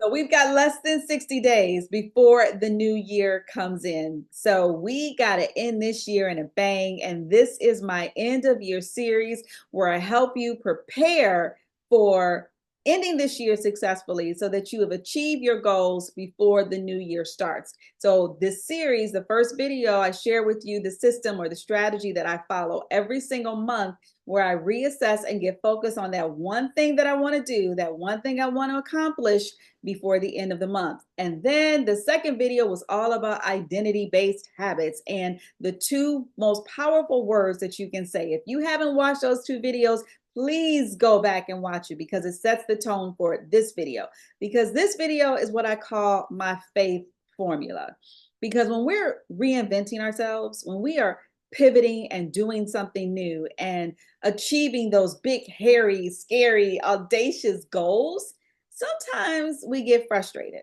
So we've got less than 60 days before the new year comes in. So we got to end this year in a bang. And this is my end of year series where I help you prepare for ending this year successfully so that you have achieved your goals before the new year starts. So this series, the first video, I share with you the system or the strategy that I follow every single month where I reassess and get focused on that one thing that I want to do, that one thing I want to accomplish before the end of the month. And then the second video was all about identity-based habits and the two most powerful words that you can say. If you haven't watched those two videos, please go back and watch it because it sets the tone for this video. Because this video is what I call my faith formula. Because when we're reinventing ourselves, when we are pivoting and doing something new and achieving those big, hairy, scary, audacious goals, sometimes we get frustrated.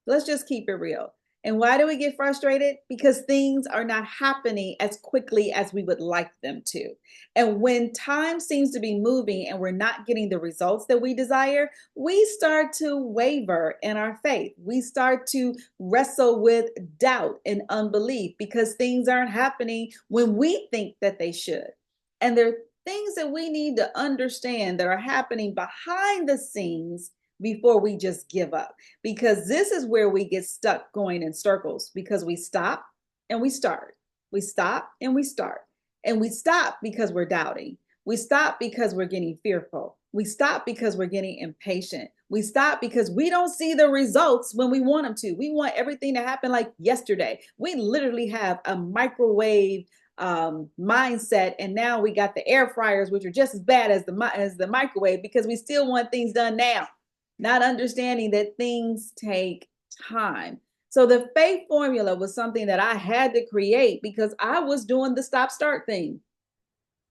Let's just keep it real. And why do we get frustrated? Because things are not happening as quickly as we would like them to. And when time seems to be moving and we're not getting the results that we desire, we start to waver in our faith. We start to wrestle with doubt and unbelief because things aren't happening when we think that they should. And there are things that we need to understand that are happening behind the scenes before we just give up, because this is where we get stuck going in circles because we stop and we start. We stop and we start. And we stop because we're doubting. We stop because we're getting fearful. We stop because we're getting impatient. We stop because we don't see the results when we want them to. We want everything to happen like yesterday. We literally have a microwave mindset, and now we got the air fryers, which are just as bad as the microwave because we still want things done now, not understanding that things take time. So the faith formula was something that I had to create because I was doing the stop start thing.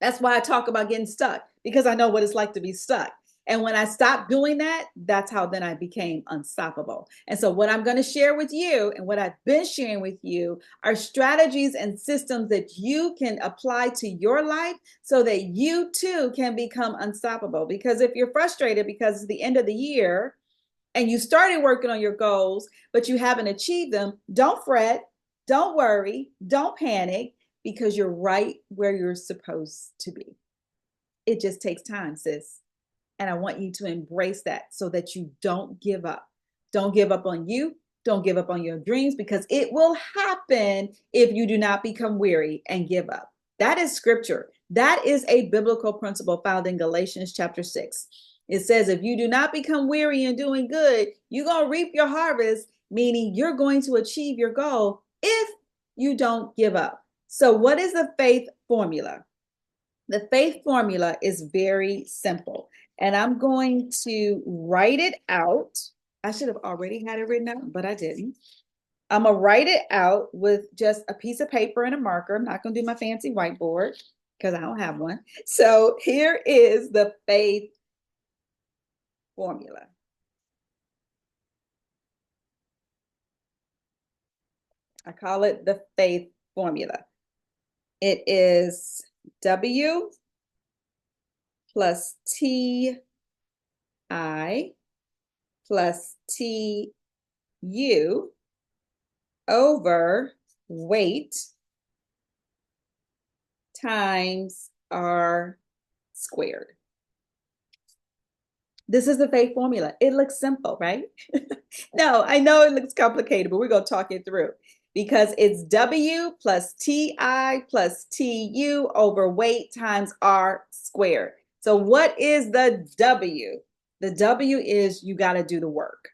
That's why I talk about getting stuck, because I know what it's like to be stuck. And when I stopped doing that, that's how then I became unstoppable. And so what I'm going to share with you and what I've been sharing with you are strategies and systems that you can apply to your life so that you too can become unstoppable. Because if you're frustrated because it's the end of the year and you started working on your goals, but you haven't achieved them, don't fret, don't worry, don't panic, because you're right where you're supposed to be. It just takes time, sis. And I want you to embrace that so that you don't give up. Don't give up on you. Don't give up on your dreams, because it will happen if you do not become weary and give up. That is scripture. That is a biblical principle found in Galatians chapter 6. It says, if you do not become weary in doing good, you're going to reap your harvest, meaning you're going to achieve your goal if you don't give up. So what is the faith formula? The faith formula is very simple, and I'm going to write it out. I should have already had it written out, but I didn't. I'm going to write it out with just a piece of paper and a marker. I'm not going to do my fancy whiteboard because I don't have one. So here is the faith formula. I call it the faith formula. It is W plus TI plus TU over weight times R squared. This is the faith formula. It looks simple, right? No, I know it looks complicated, but we're going to talk it through, because it's W plus TI plus TU over weight times R squared. So what is the W? The W is you got to do the work.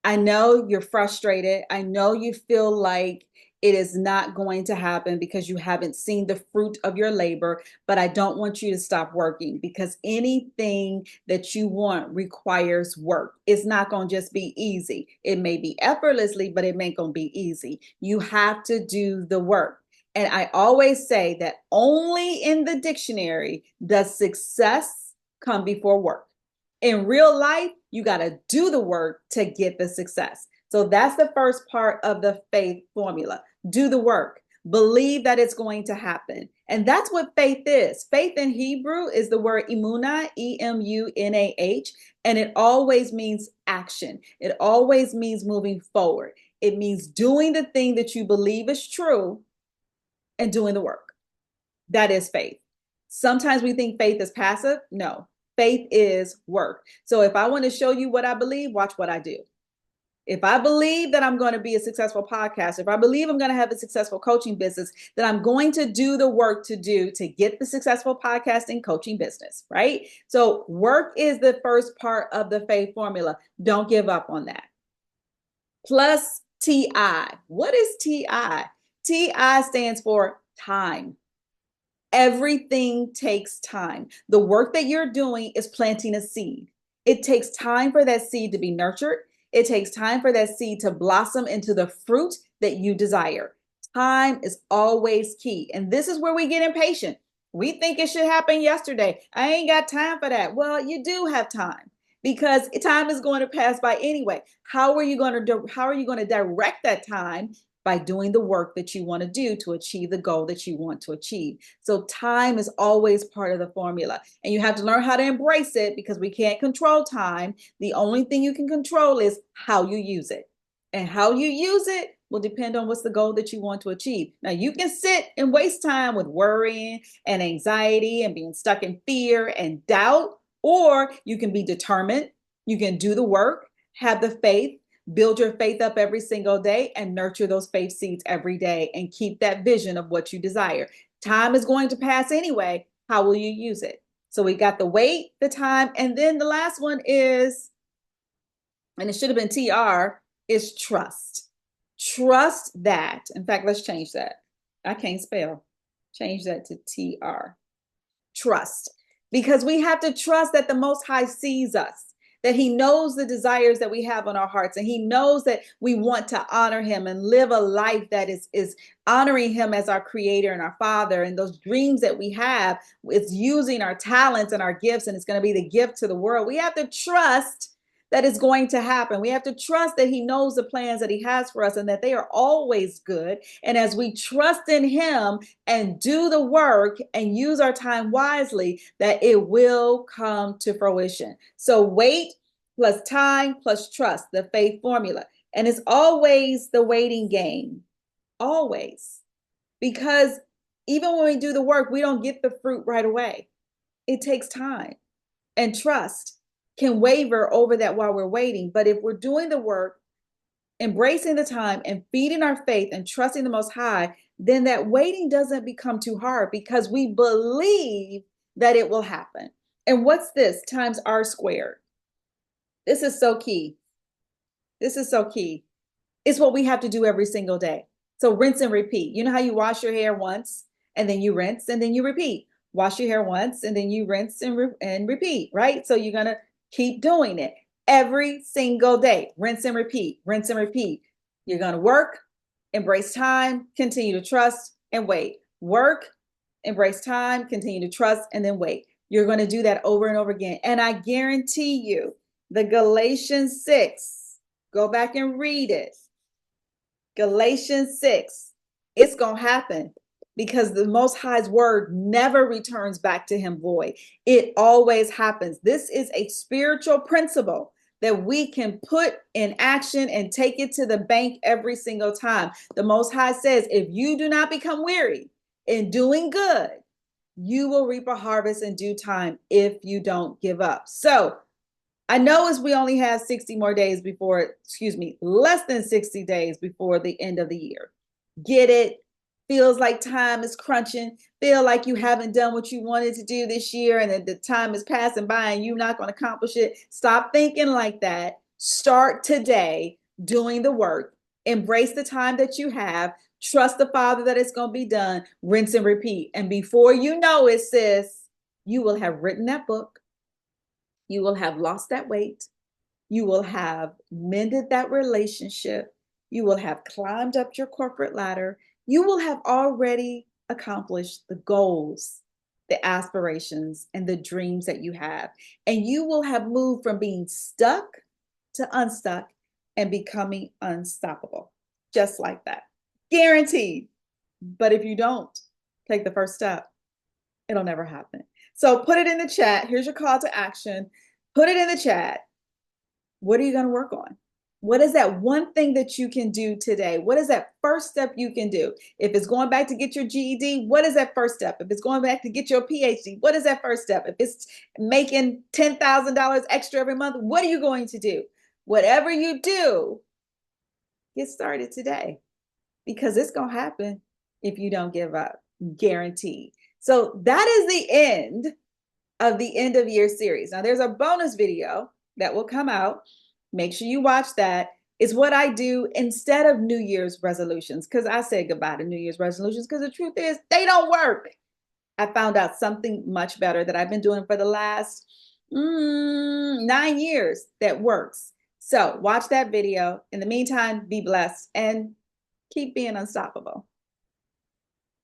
I know you're frustrated. I know you feel like it is not going to happen because you haven't seen the fruit of your labor, but I don't want you to stop working, because anything that you want requires work. It's not going to just be easy. It may be effortlessly, but it ain't going to be easy. You have to do the work. And I always say that only in the dictionary does success come before work. In real life, you got to do the work to get the success. So that's the first part of the faith formula. Do the work. Believe that it's going to happen. And that's what faith is. Faith in Hebrew is the word emunah, emunah, and it always means action. It always means moving forward. It means doing the thing that you believe is true and doing the work. That is faith. Sometimes we think faith is passive. No, faith is work. So if I want to show you what I believe, watch what I do. If I believe that I'm going to be a successful podcaster, if I believe I'm going to have a successful coaching business, then I'm going to do the work to get the successful podcasting coaching business, right? So work is the first part of the faith formula. Don't give up on that. Plus TI. What is TI? TI stands for time. Everything takes time. The work that you're doing is planting a seed. It takes time for that seed to be nurtured. It takes time for that seed to blossom into the fruit that you desire. Time is always key. And this is where we get impatient. We think it should happen yesterday. I ain't got time for that. Well, you do have time because time is going to pass by anyway. How are you going to direct that time? By doing the work that you want to do to achieve the goal that you want to achieve. So time is always part of the formula, and you have to learn how to embrace it because we can't control time. The only thing you can control is how you use it, and how you use it will depend on what's the goal that you want to achieve. Now, you can sit and waste time with worrying and anxiety and being stuck in fear and doubt, or you can be determined. You can do the work, have the faith, build your faith up every single day, and nurture those faith seeds every day and keep that vision of what you desire. Time is going to pass anyway. How will you use it? So we got the wait, the time, and then the last one is, and it should have been TR, is trust. Trust that. In fact, let's change that. I can't spell. Change that to TR. Trust. Because we have to trust that the Most High sees us, that he knows the desires that we have on our hearts, and he knows that we want to honor him and live a life that is honoring him as our creator and our father. And those dreams that we have, it's using our talents and our gifts, and it's going to be the gift to the world. We have to trust that it's going to happen. We have to trust that he knows the plans that he has for us and that they are always good. And as we trust in him and do the work and use our time wisely, that it will come to fruition. So wait plus time plus trust, the faith formula. And it's always the waiting game, always. Because even when we do the work, we don't get the fruit right away. It takes time, and trust can waver over that while we're waiting. But if we're doing the work, embracing the time and feeding our faith and trusting the Most High, then that waiting doesn't become too hard because we believe that it will happen. And what's this? Times R squared. This is so key. This is so key. It's what we have to do every single day. So rinse and repeat. You know how you wash your hair once and then you rinse and then you repeat. Wash your hair once and then you rinse and repeat, right? So you're going to keep doing it every single day. Rinse and repeat, rinse and repeat. You're going to work, embrace time, continue to trust, and wait. Work, embrace time, continue to trust, and then wait. You're going to do that over and over again. And I guarantee you, the Galatians 6, go back and read it. Galatians 6, it's going to happen. Because the Most High's word never returns back to him void. It always happens. This is a spiritual principle that we can put in action and take it to the bank every single time. The Most High says, if you do not become weary in doing good, you will reap a harvest in due time if you don't give up. So I know as we only have 60 more days before, less than 60 days before the end of the year. Get it? Feels like time is crunching, feel like you haven't done what you wanted to do this year and that the time is passing by and you're not going to accomplish it. Stop thinking like that. Start today doing the work. Embrace the time that you have. Trust the Father that it's going to be done. Rinse and repeat. And before you know it, sis, you will have written that book. You will have lost that weight. You will have mended that relationship. You will have climbed up your corporate ladder. You will have already accomplished the goals, the aspirations, and the dreams that you have. And you will have moved from being stuck to unstuck and becoming unstoppable. Just like that. Guaranteed. But if you don't, take the first step. It'll never happen. So put it in the chat. Here's your call to action. Put it in the chat. What are you going to work on? What is that one thing that you can do today? What is that first step you can do? If it's going back to get your GED, what is that first step? If it's going back to get your PhD, what is that first step? If it's making $10,000 extra every month, what are you going to do? Whatever you do, get started today, because it's going to happen if you don't give up, guaranteed. So that is the end of year series. Now there's a bonus video that will come out. Make sure you watch that. It's what I do instead of New Year's resolutions, because I said goodbye to New Year's resolutions because the truth is they don't work. I found out something much better that I've been doing for the last 9 years that works. So watch that video. In the meantime, be blessed and keep being unstoppable.